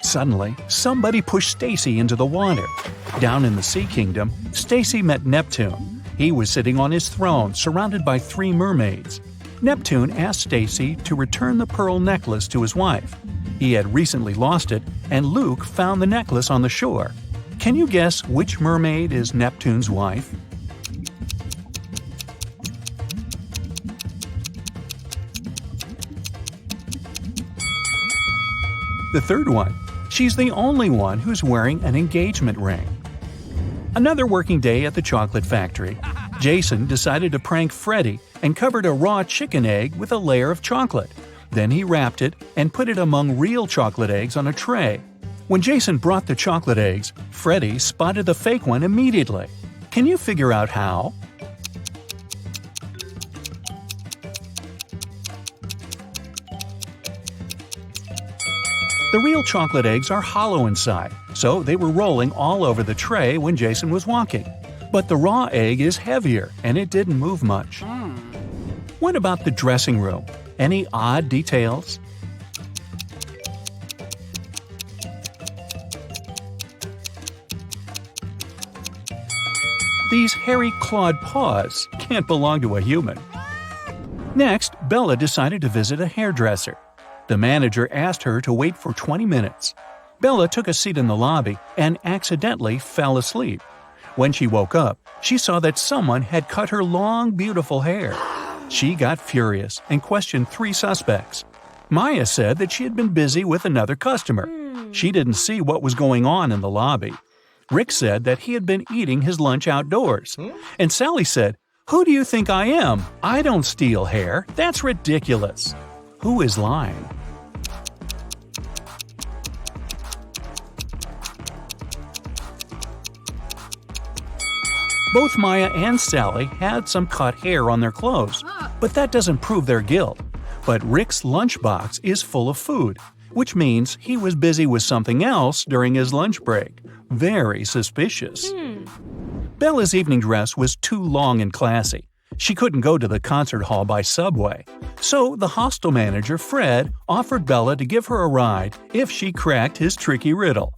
Suddenly, somebody pushed Stacy into the water. Down in the Sea Kingdom, Stacy met Neptune. He was sitting on his throne, surrounded by 3 mermaids. Neptune asked Stacy to return the pearl necklace to his wife. He had recently lost it, and Luke found the necklace on the shore. Can you guess which mermaid is Neptune's wife? The third one. She's the only one who's wearing an engagement ring. Another working day at the chocolate factory. Jason decided to prank Freddy and covered a raw chicken egg with a layer of chocolate. Then he wrapped it and put it among real chocolate eggs on a tray. When Jason brought the chocolate eggs, Freddy spotted the fake one immediately. Can you figure out how? The real chocolate eggs are hollow inside, so they were rolling all over the tray when Jason was walking. But the raw egg is heavier, and it didn't move much. What about the dressing room? Any odd details? These hairy clawed paws can't belong to a human. Next, Bella decided to visit a hairdresser. The manager asked her to wait for 20 minutes. Bella took a seat in the lobby and accidentally fell asleep. When she woke up, she saw that someone had cut her long, beautiful hair. She got furious and questioned 3 suspects. Maya said that she had been busy with another customer. She didn't see what was going on in the lobby. Rick said that he had been eating his lunch outdoors. And Sally said, "Who do you think I am? I don't steal hair. That's ridiculous." Who is lying? Both Maya and Sally had some cut hair on their clothes, but that doesn't prove their guilt. But Rick's lunchbox is full of food, which means he was busy with something else during his lunch break. Very suspicious. Bella's evening dress was too long and classy. She couldn't go to the concert hall by subway. So the hostel manager, Fred, offered Bella to give her a ride if she cracked his tricky riddle.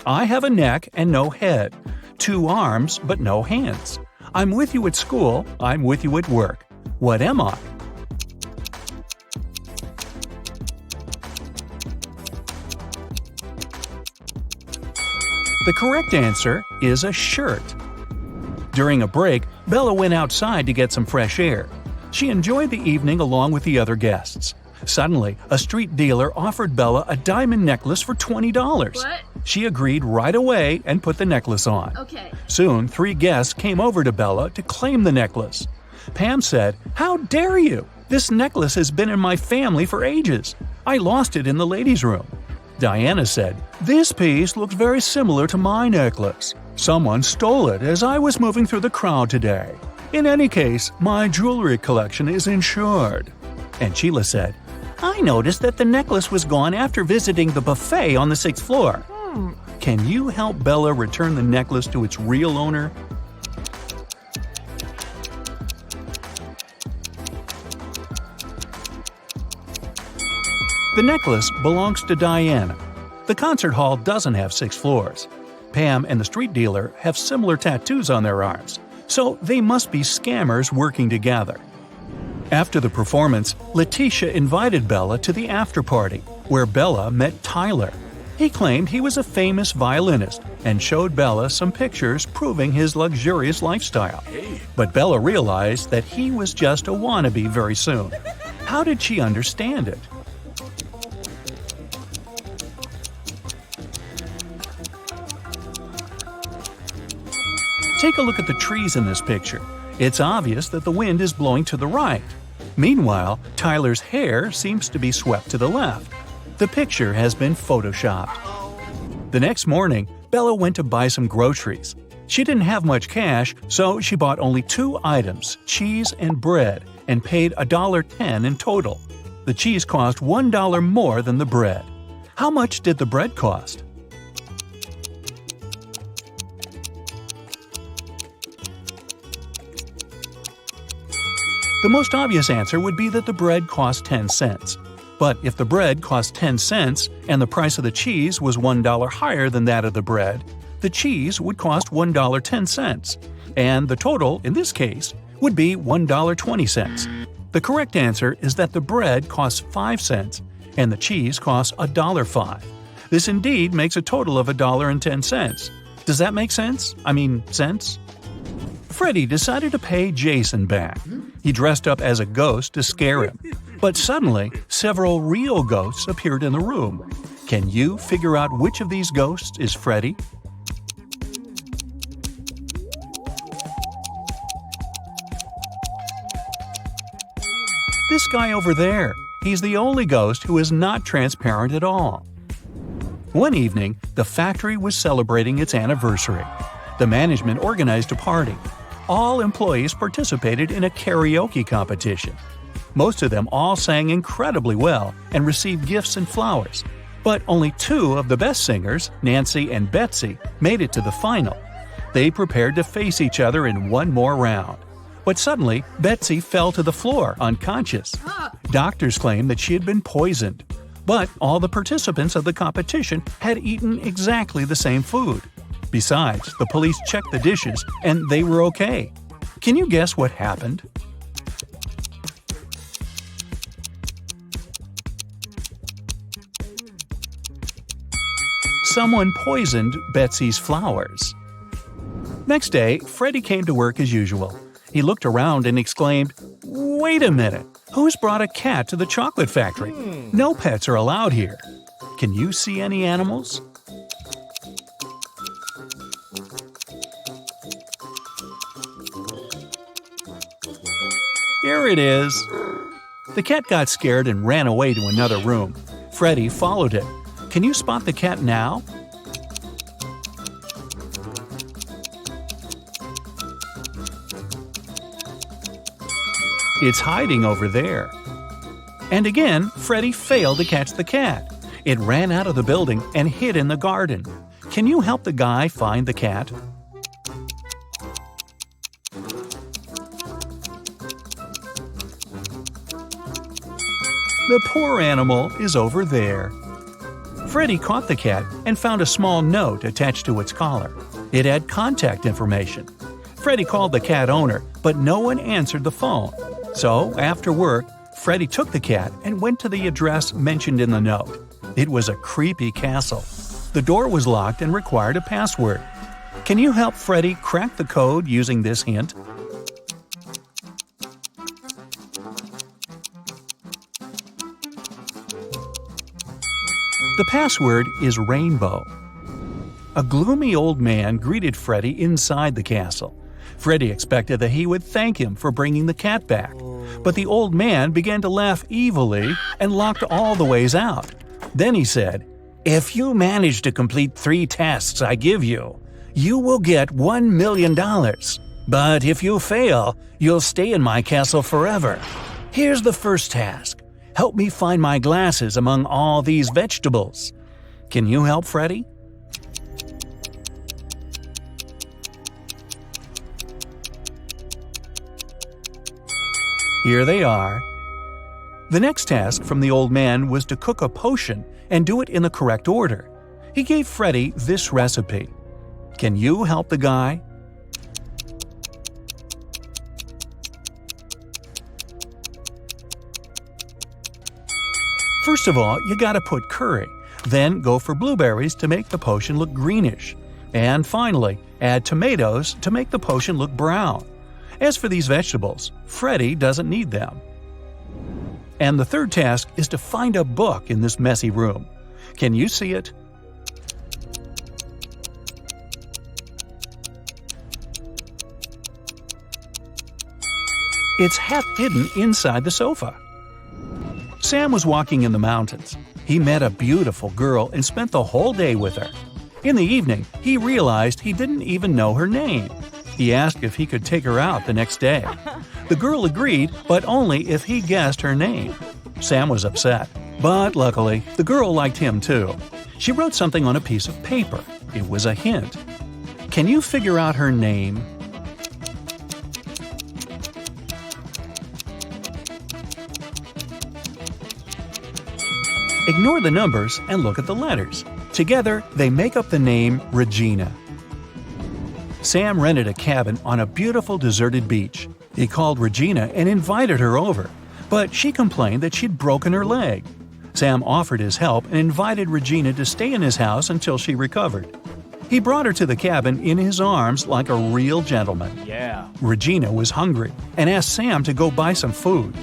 I have a neck and no head. 2 arms but no hands. I'm with you at school, I'm with you at work. What am I? The correct answer is a shirt. During a break, Bella went outside to get some fresh air. She enjoyed the evening along with the other guests. Suddenly, a street dealer offered Bella a diamond necklace for $20. What? She agreed right away and put the necklace on. Okay. Soon, 3 guests came over to Bella to claim the necklace. Pam said, "How dare you? This necklace has been in my family for ages. I lost it in the ladies' room." Diana said, "This piece looks very similar to my necklace. Someone stole it as I was moving through the crowd today. In any case, my jewelry collection is insured." And Sheila said, "I noticed that the necklace was gone after visiting the buffet on the 6th floor. Can you help Bella return the necklace to its real owner?" The necklace belongs to Diana. The concert hall doesn't have 6 floors. Pam and the street dealer have similar tattoos on their arms, so they must be scammers working together. After the performance, Letitia invited Bella to the after-party, where Bella met Tyler. He claimed he was a famous violinist and showed Bella some pictures proving his luxurious lifestyle. But Bella realized that he was just a wannabe very soon. How did she understand it? Take a look at the trees in this picture. It's obvious that the wind is blowing to the right. Meanwhile, Tyler's hair seems to be swept to the left. The picture has been photoshopped. The next morning, Bella went to buy some groceries. She didn't have much cash, so she bought only 2 items, cheese and bread, and paid $1.10 in total. The cheese cost $1 more than the bread. How much did the bread cost? The most obvious answer would be that the bread cost 10 cents. But if the bread cost 10 cents and the price of the cheese was $1 higher than that of the bread, the cheese would cost $1.10, and the total, in this case, would be $1.20. The correct answer is that the bread costs 5 cents and the cheese costs $1.05. This indeed makes a total of $1.10. Does that make sense? Sense? Freddy decided to pay Jason back. He dressed up as a ghost to scare him. But suddenly, several real ghosts appeared in the room. Can you figure out which of these ghosts is Freddy? This guy over there. He's the only ghost who is not transparent at all. One evening, the factory was celebrating its anniversary. The management organized a party. All employees participated in a karaoke competition. Most of them all sang incredibly well and received gifts and flowers. But only 2 of the best singers, Nancy and Betsy, made it to the final. They prepared to face each other in one more round. But suddenly, Betsy fell to the floor, unconscious. Doctors claimed that she had been poisoned. But all the participants of the competition had eaten exactly the same food. Besides, the police checked the dishes and they were okay. Can you guess what happened? Someone poisoned Betsy's flowers. Next day, Freddy came to work as usual. He looked around and exclaimed, "Wait a minute! Who's brought a cat to the chocolate factory? No pets are allowed here. Can you see any animals?" Here it is. The cat got scared and ran away to another room. Freddy followed it. Can you spot the cat now? It's hiding over there. And again, Freddy failed to catch the cat. It ran out of the building and hid in the garden. Can you help the guy find the cat? The poor animal is over there. Freddy caught the cat and found a small note attached to its collar. It had contact information. Freddy called the cat owner, but no one answered the phone. So, after work, Freddy took the cat and went to the address mentioned in the note. It was a creepy castle. The door was locked and required a password. Can you help Freddy crack the code using this hint? The password is rainbow. A gloomy old man greeted Freddy inside the castle. Freddy expected that he would thank him for bringing the cat back. But the old man began to laugh evilly and locked all the ways out. Then he said, "If you manage to complete 3 tasks I give you, you will get $1 million. But if you fail, you'll stay in my castle forever. Here's the first task. Help me find my glasses among all these vegetables." Can you help Freddy? Here they are. The next task from the old man was to cook a potion and do it in the correct order. He gave Freddy this recipe. Can you help the guy? First of all, you gotta put curry. Then go for blueberries to make the potion look greenish. And finally, add tomatoes to make the potion look brown. As for these vegetables, Freddy doesn't need them. And the third task is to find a book in this messy room. Can you see it? It's half hidden inside the sofa. Sam was walking in the mountains. He met a beautiful girl and spent the whole day with her. In the evening, he realized he didn't even know her name. He asked if he could take her out the next day. The girl agreed, but only if he guessed her name. Sam was upset, but luckily, the girl liked him too. She wrote something on a piece of paper. It was a hint. Can you figure out her name? Ignore the numbers and look at the letters. Together, they make up the name Regina. Sam rented a cabin on a beautiful deserted beach. He called Regina and invited her over, but she complained that she'd broken her leg. Sam offered his help and invited Regina to stay in his house until she recovered. He brought her to the cabin in his arms like a real gentleman. Yeah. Regina was hungry and asked Sam to go buy some food.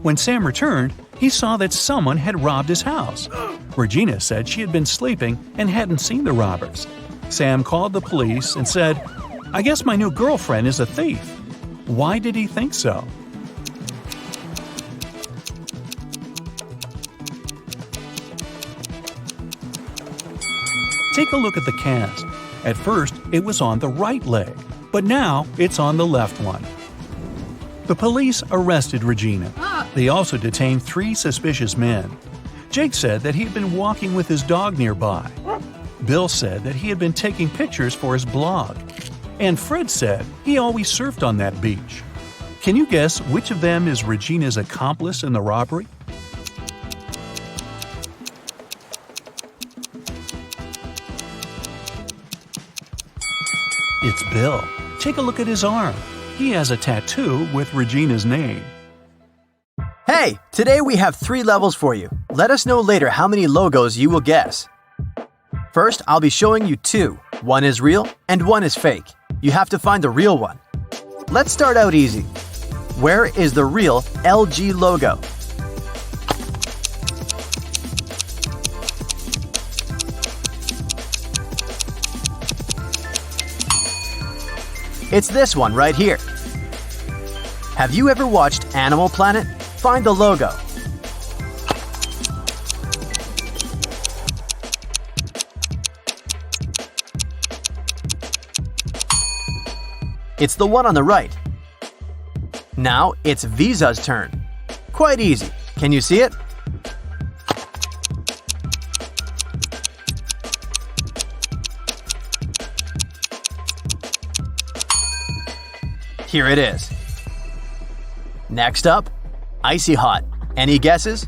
When Sam returned, he saw that someone had robbed his house. Regina said she had been sleeping and hadn't seen the robbers. Sam called the police and said, "I guess my new girlfriend is a thief." Why did he think so? Take a look at the cast. At first, it was on the right leg, but now it's on the left one. The police arrested Regina. They also detained 3 suspicious men. Jake said that he had been walking with his dog nearby. Bill said that he had been taking pictures for his blog. And Fred said he always surfed on that beach. Can you guess which of them is Regina's accomplice in the robbery? It's Bill. Take a look at his arm. He has a tattoo with Regina's name. Hey, today we have 3 levels for you. Let us know later how many logos you will guess. First, I'll be showing you 2. One is real and one is fake. You have to find the real one. Let's start out easy. Where is the real LG logo? It's this one right here. Have you ever watched Animal Planet? Find the logo. It's the one on the right. Now it's Visa's turn. Quite easy. Can you see it? Here it is. Next up, Icy Hot. Any guesses?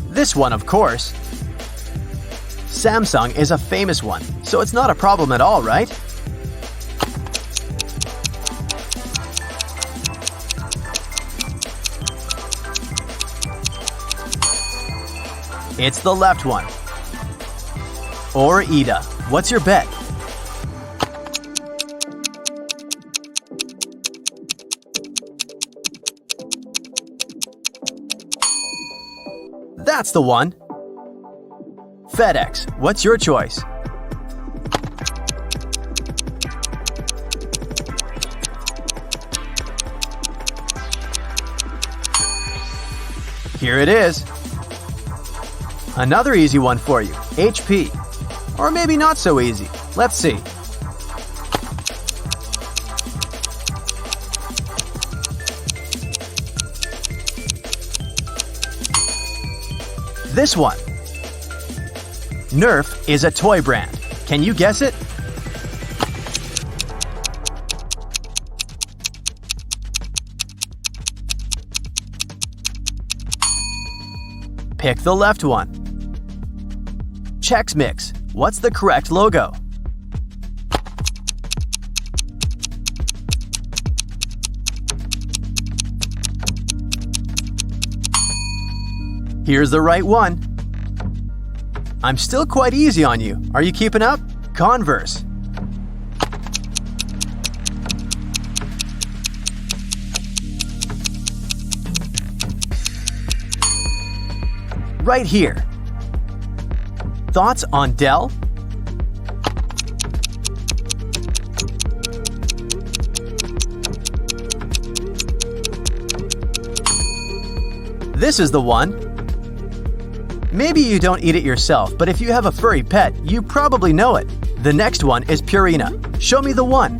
This one, of course. Samsung is a famous one, so it's not a problem at all, right? It's the left one. Or Ida. What's your bet? That's the one. FedEx. What's your choice? Here it is. Another easy one for you, HP. Or maybe not so easy. Let's see. This one. Nerf is a toy brand. Can you guess it? Pick the left one. Chex Mix. What's the correct logo? Here's the right one. I'm still quite easy on you. Are you keeping up? Converse. Right here. Thoughts on Dell? This is the one. Maybe you don't eat it yourself, but if you have a furry pet, you probably know it. The next one is Purina. Show me the one.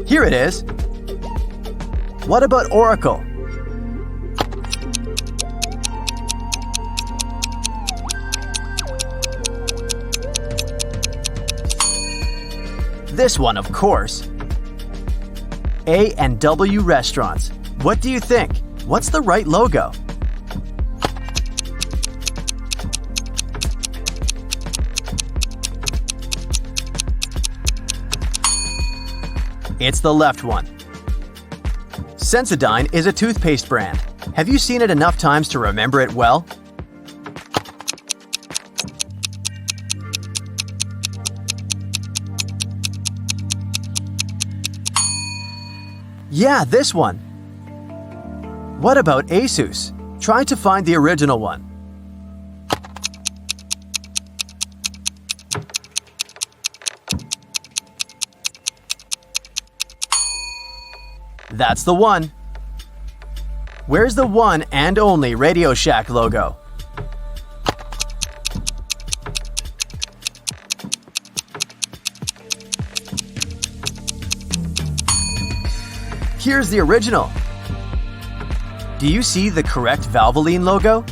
Here it is. What about Oracle? This one, of course. A&W Restaurants. What do you think? What's the right logo? It's the left one. Sensodyne is a toothpaste brand. Have you seen it enough times to remember it well? Yeah, this one. What about Asus? Try to find the original one. That's the one. Where's the one and only Radio Shack logo? Here's the original. Do you see the correct Valvoline logo?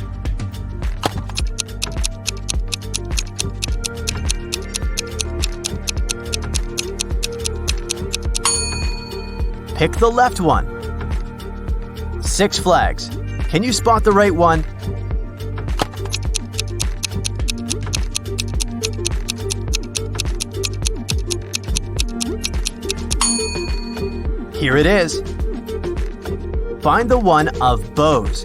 Pick the left one. Six Flags. Can you spot the right one? Here it is. Find the one of Bose.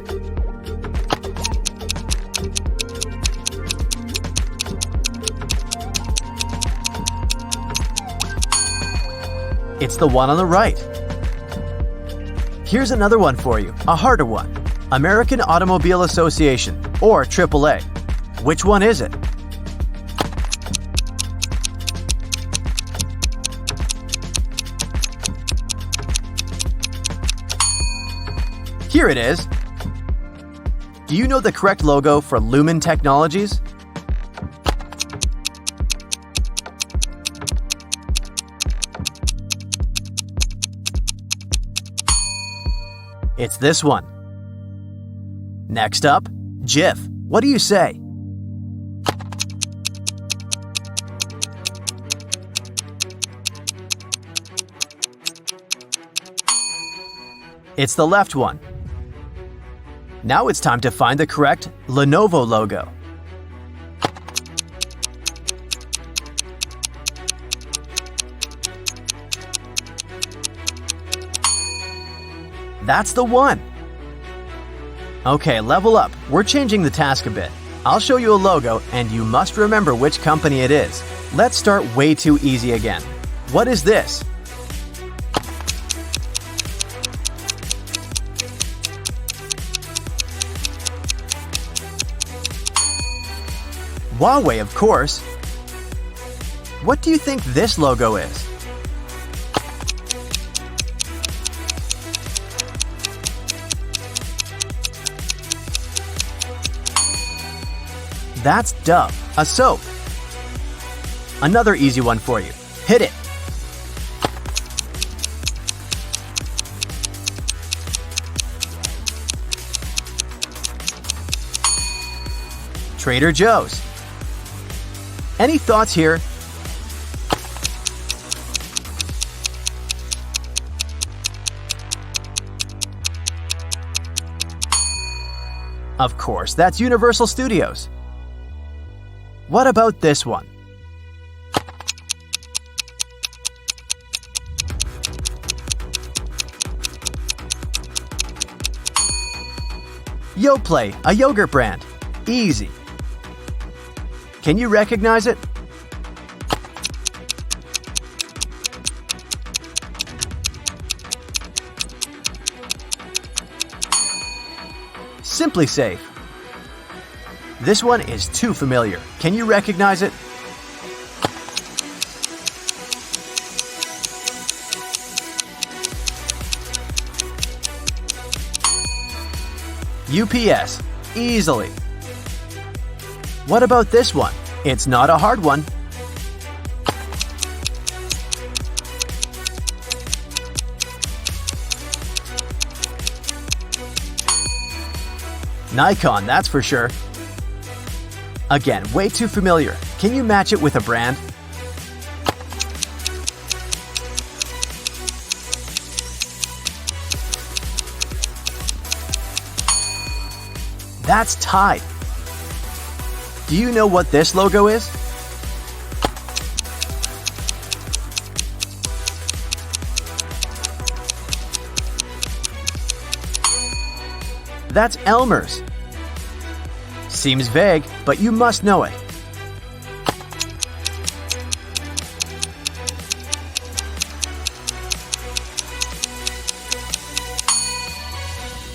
It's the one on the right. Here's another one for you, a harder one. American Automobile Association, or AAA. Which one is it? Here it is. Do you know the correct logo for Lumen Technologies? It's this one. Next up, Jif. What do you say? It's the left one. Now it's time to find the correct Lenovo logo. That's the one. Okay, level up. We're changing the task a bit. I'll show you a logo and you must remember which company it is. Let's start way too easy again. What is this? Huawei, of course. What do you think this logo is? That's Dove, a soap. Another easy one for you. Hit it. Trader Joe's. Any thoughts here? Of course, that's Universal Studios. What about this one? Yoplait, a yogurt brand. Easy. Can you recognize it? Simply Safe. This one is too familiar. Can you recognize it? UPS. Easily. What about this one? It's not a hard one. Nikon, that's for sure. Again, way too familiar. Can you match it with a brand? That's tied. Do you know what this logo is? That's Elmer's. Seems vague, but you must know it.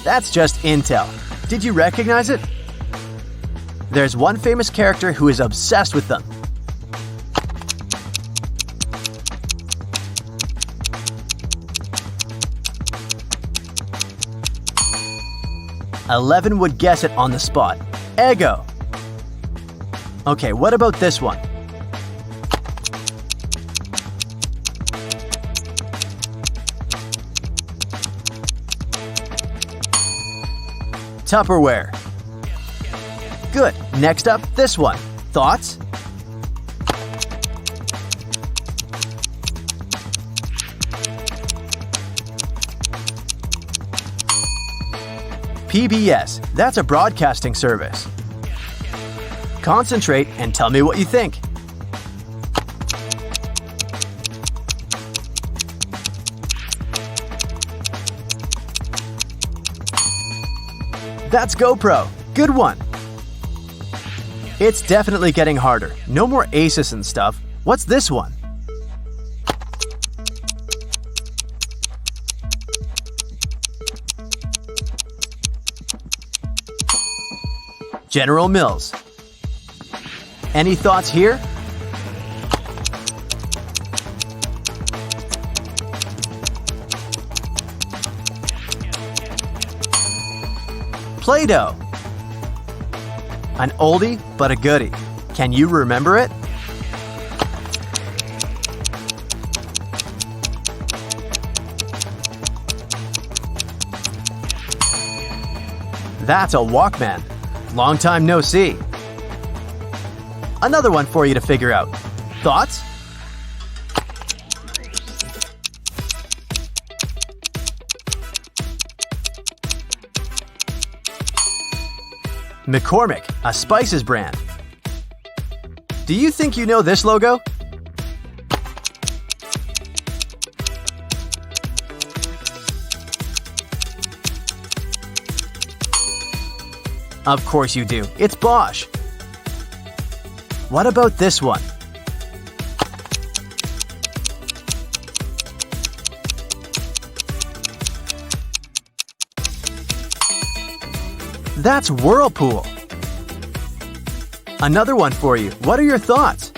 That's just Intel. Did you recognize it? There's one famous character who is obsessed with them. Eleven would guess it on the spot. Eggo. Okay, what about this one? Tupperware. Good. Next up, this one. Thoughts? PBS. That's a broadcasting service. Concentrate and tell me what you think. That's GoPro. Good one. It's definitely getting harder. No more aces and stuff. What's this one? General Mills. Any thoughts here? Play-Doh. An oldie, but a goodie. Can you remember it? That's a Walkman. Long time no see. Another one for you to figure out. Thoughts? McCormick, a spices brand. Do you think you know this logo? Of course you do. It's Bosch. What about this one? That's Whirlpool. Another one for you. What are your thoughts?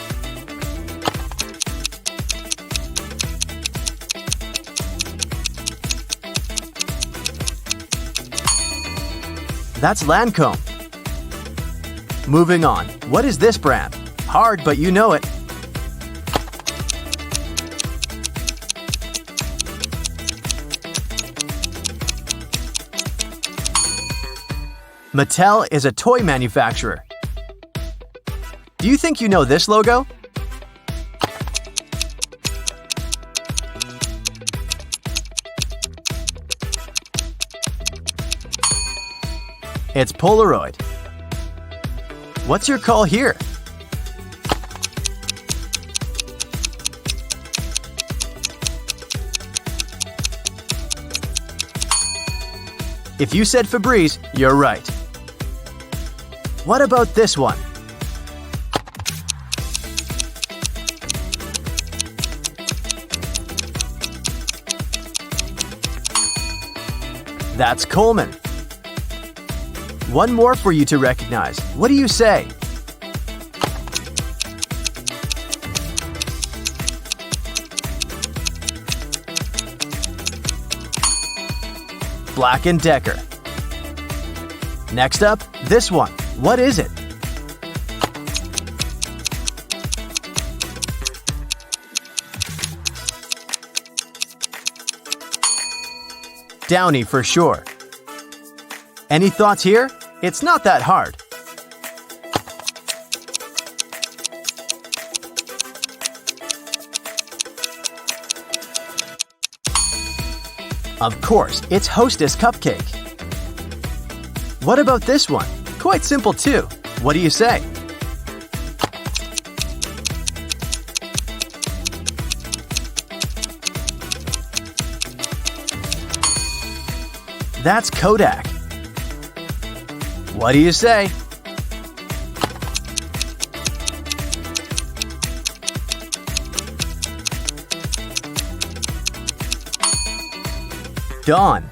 That's Lancome. Moving on. What is this brand? Hard, but you know it. Mattel is a toy manufacturer. Do you think you know this logo? It's Polaroid. What's your call here? If you said Febreze, you're right. What about this one? That's Coleman. One more for you to recognize. What do you say? Black & Decker. Next up, this one. What is it? Downy for sure. Any thoughts here? It's not that hard. Of course, it's Hostess Cupcake. What about this one? quite simple too. What do you say? That's Kodak. What do you say? Dawn.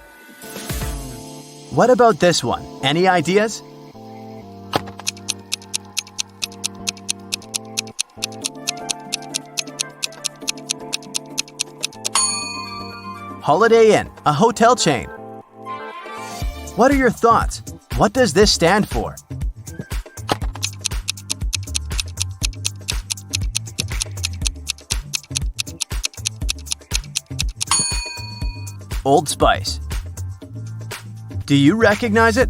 What about this one? Any ideas? Holiday Inn, a hotel chain. What are your thoughts? What does this stand for? Old Spice. Do you recognize it?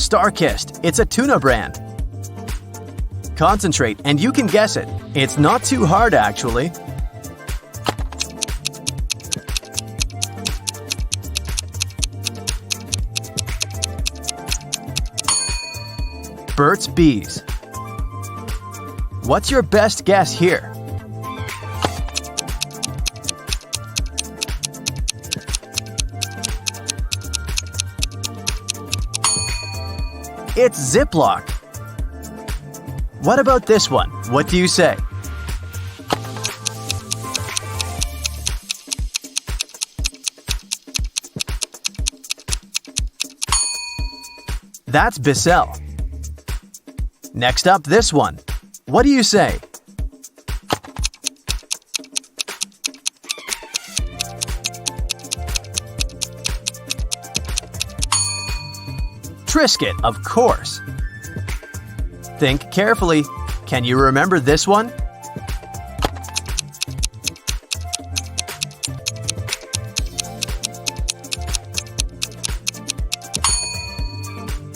Starkist. It's a tuna brand. Concentrate and you can guess it. It's not too hard actually. Burt's Bees. What's your best guess here? It's Ziploc. What about this one? What do you say? That's Bissell. Next up, this one. What do you say? Triscuit, of course. Think carefully. Can you remember this one?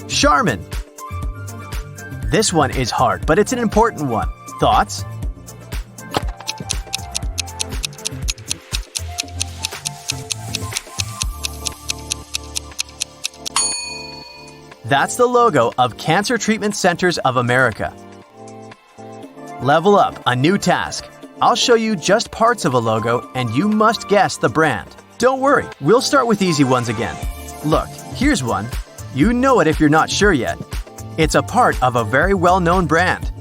Charmin. This one is hard, but it's an important one. Thoughts? That's the logo of Cancer Treatment Centers of America. Level up, a new task. I'll show you just parts of a logo and you must guess the brand. Don't worry, we'll start with easy ones again. Look, here's one. You know it if you're not sure yet. It's a part of a very well-known brand.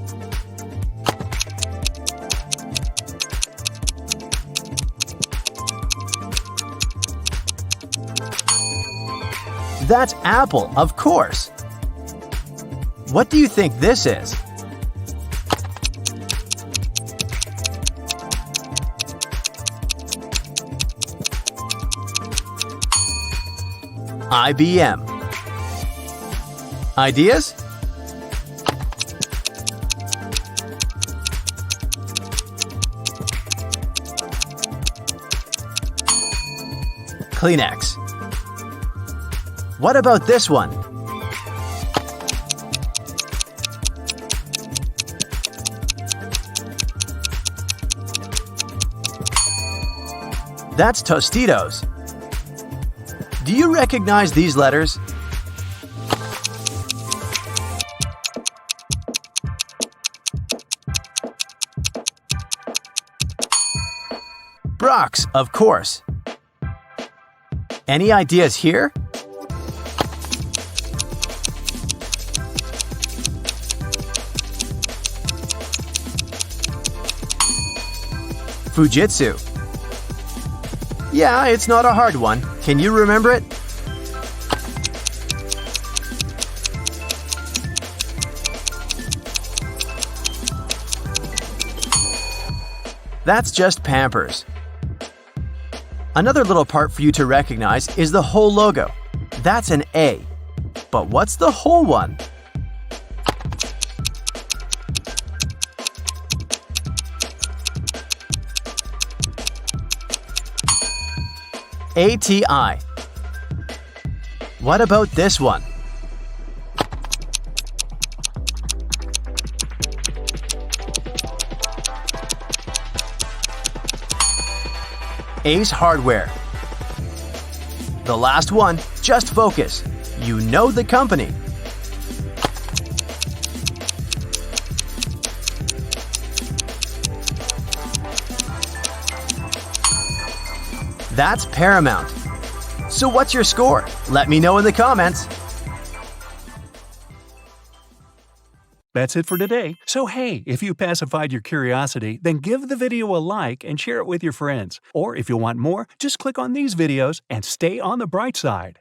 That's Apple, of course. What do you think this is? IBM. Ideas? Kleenex. What about this one? That's Tostitos. Do you recognize these letters? Brock's, of course. Any ideas here? Fujitsu. Yeah, it's not a hard one. Can you remember it? That's just Pampers. Another little part for you to recognize is the whole logo. That's an A. But what's the whole one? ATI. What about this one? Ace Hardware. The last one, just focus. You know the company. That's Paramount. So what's your score? Let me know in the comments. That's it for today. So hey, if you pacified your curiosity, then give the video a like and share it with your friends. Or if you want more, just click on these videos and stay on the bright side.